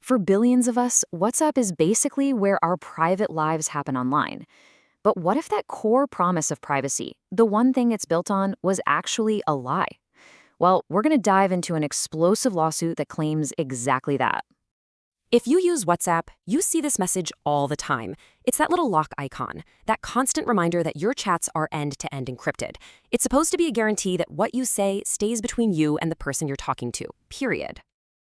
For billions of us, WhatsApp is basically where our private lives happen online. But what if that core promise of privacy, the one thing it's built on, was actually a lie? Well, we're going to dive into an explosive lawsuit that claims exactly that. If you use WhatsApp, you see this message all the time. It's that little lock icon, that constant reminder that your chats are end-to-end encrypted. It's supposed to be a guarantee that what you say stays between you and the person you're talking to, period.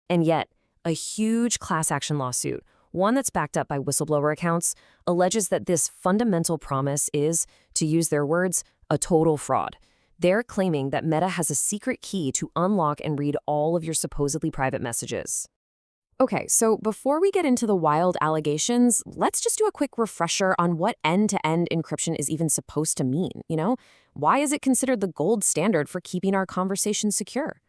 And yet, a huge class action lawsuit, one that's backed up by whistleblower accounts, alleges that this fundamental promise is, to use their words, a total fraud. They're claiming that Meta has a secret key to unlock and read all of your supposedly private messages. Okay, so before we get into the wild allegations, let's just do a quick refresher on what end-to-end encryption is even supposed to mean, Why is it considered the gold standard for keeping our conversations secure?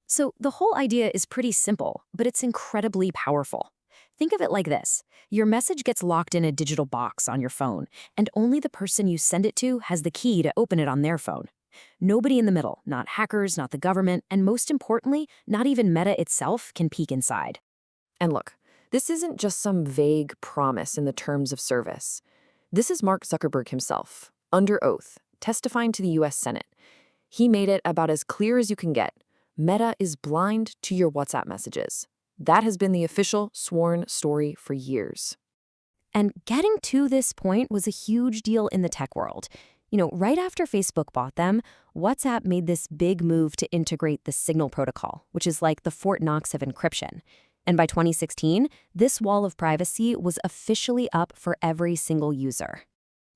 So the whole idea is pretty simple, but it's incredibly powerful. Think of it like this. Your message gets locked in a digital box on your phone, and only the person you send it to has the key to open it on their phone. Nobody in the middle, not hackers, not the government, and most importantly, not even Meta itself can peek inside. And look, this isn't just some vague promise in the terms of service. This is Mark Zuckerberg himself, under oath, testifying to the US Senate. He made it about as clear as you can get. Meta is blind to your WhatsApp messages. That has been the official sworn story for years. And getting to this point was a huge deal in the tech world. Right after Facebook bought them, WhatsApp made this big move to integrate the Signal protocol, which is like the Fort Knox of encryption. And by 2016, this wall of privacy was officially up for every single user.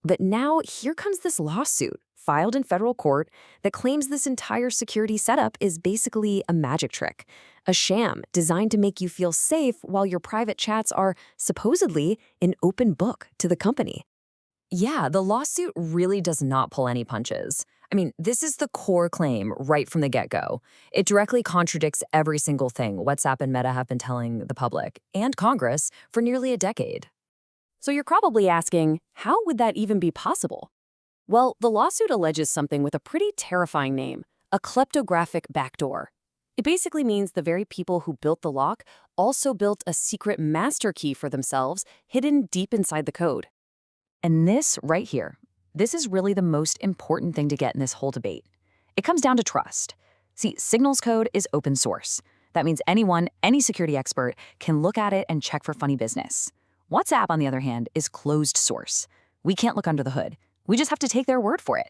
But now here comes this lawsuit, filed in federal court, that claims this entire security setup is basically a magic trick, a sham designed to make you feel safe while your private chats are supposedly an open book to the company. Yeah, the lawsuit really does not pull any punches. This is the core claim right from the get-go. It directly contradicts every single thing WhatsApp and Meta have been telling the public and Congress for nearly a decade. So you're probably asking, how would that even be possible? Well, the lawsuit alleges something with a pretty terrifying name, a kleptographic backdoor. It basically means the very people who built the lock also built a secret master key for themselves hidden deep inside the code. And this right here, this is really the most important thing to get in this whole debate. It comes down to trust. See, Signal's code is open source. That means anyone, any security expert, can look at it and check for funny business. WhatsApp, on the other hand, is closed source. We can't look under the hood. We just have to take their word for it.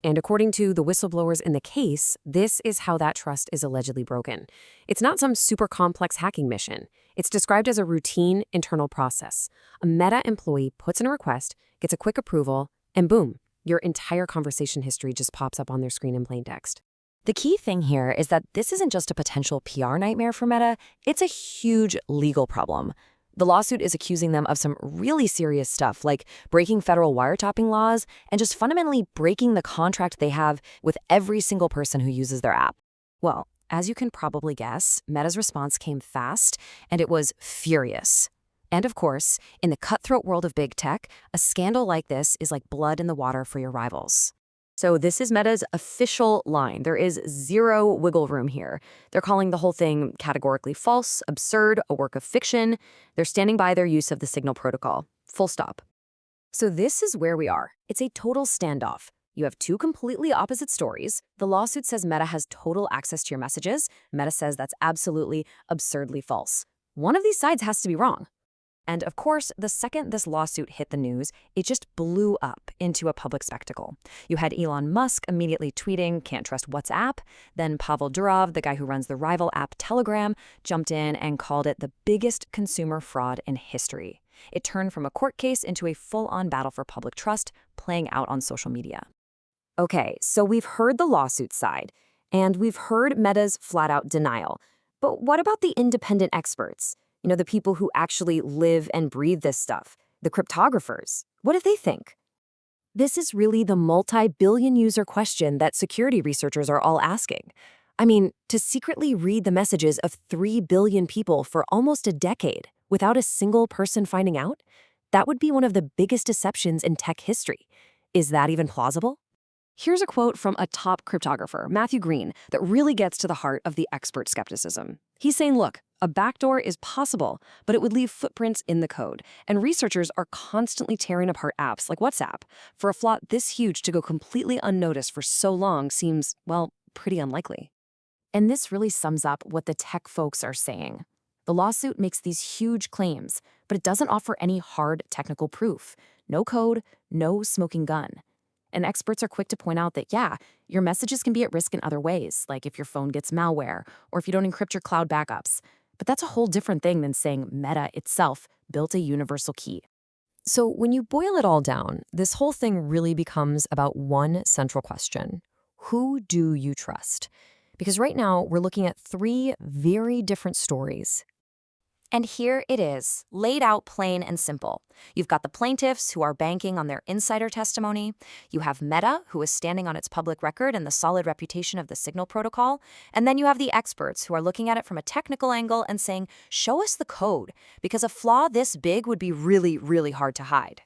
And according to the whistleblowers in the case, this is how that trust is allegedly broken. It's not some super complex hacking mission. It's described as a routine internal process. A Meta employee puts in a request, gets a quick approval, and boom, your entire conversation history just pops up on their screen in plain text. The key thing here is that this isn't just a potential PR nightmare for Meta, it's a huge legal problem. The lawsuit is accusing them of some really serious stuff, like breaking federal wiretapping laws and just fundamentally breaking the contract they have with every single person who uses their app. Well, as you can probably guess, Meta's response came fast, and it was furious. And of course, in the cutthroat world of big tech, a scandal like this is like blood in the water for your rivals. So this is Meta's official line. There is zero wiggle room here. They're calling the whole thing categorically false, absurd, a work of fiction. They're standing by their use of the Signal protocol. Full stop. So this is where we are. It's a total standoff. You have two completely opposite stories. The lawsuit says Meta has total access to your messages. Meta says that's absolutely, absurdly false. One of these sides has to be wrong. And of course, the second this lawsuit hit the news, it just blew up into a public spectacle. You had Elon Musk immediately tweeting, "Can't trust WhatsApp." Then Pavel Durov, the guy who runs the rival app Telegram, jumped in and called it the biggest consumer fraud in history. It turned from a court case into a full-on battle for public trust playing out on social media. Okay, so we've heard the lawsuit side, and we've heard Meta's flat-out denial. But what about the independent experts? The people who actually live and breathe this stuff, the cryptographers. What do they think? This is really the multi-billion user question that security researchers are all asking. To secretly read the messages of 3 billion people for almost a decade without a single person finding out, that would be one of the biggest deceptions in tech history. Is that even plausible? Here's a quote from a top cryptographer, Matthew Green, that really gets to the heart of the expert skepticism. He's saying, look, A backdoor is possible, but it would leave footprints in the code, and researchers are constantly tearing apart apps like WhatsApp. For a flaw this huge to go completely unnoticed for so long seems, well, pretty unlikely. And this really sums up what the tech folks are saying. The lawsuit makes these huge claims, but it doesn't offer any hard technical proof. No code, no smoking gun. And experts are quick to point out that, yeah, your messages can be at risk in other ways, like if your phone gets malware or if you don't encrypt your cloud backups. But that's a whole different thing than saying Meta itself built a universal key. So when you boil it all down, this whole thing really becomes about one central question. Who do you trust? Because right now we're looking at three very different stories. And here it is, laid out plain and simple. You've got the plaintiffs who are banking on their insider testimony. You have Meta, who is standing on its public record and the solid reputation of the Signal protocol. And then you have the experts who are looking at it from a technical angle and saying, show us the code, because a flaw this big would be really, really hard to hide.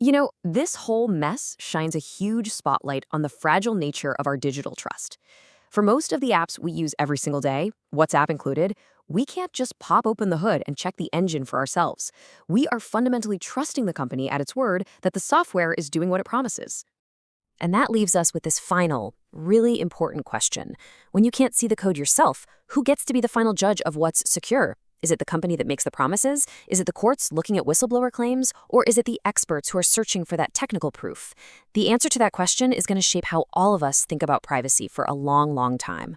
You know, this whole mess shines a huge spotlight on the fragile nature of our digital trust. For most of the apps we use every single day, WhatsApp included, we can't just pop open the hood and check the engine for ourselves. We are fundamentally trusting the company at its word that the software is doing what it promises. And that leaves us with this final, really important question. When you can't see the code yourself, who gets to be the final judge of what's secure? Is it the company that makes the promises? Is it the courts looking at whistleblower claims? Or is it the experts who are searching for that technical proof? The answer to that question is going to shape how all of us think about privacy for a long, long time.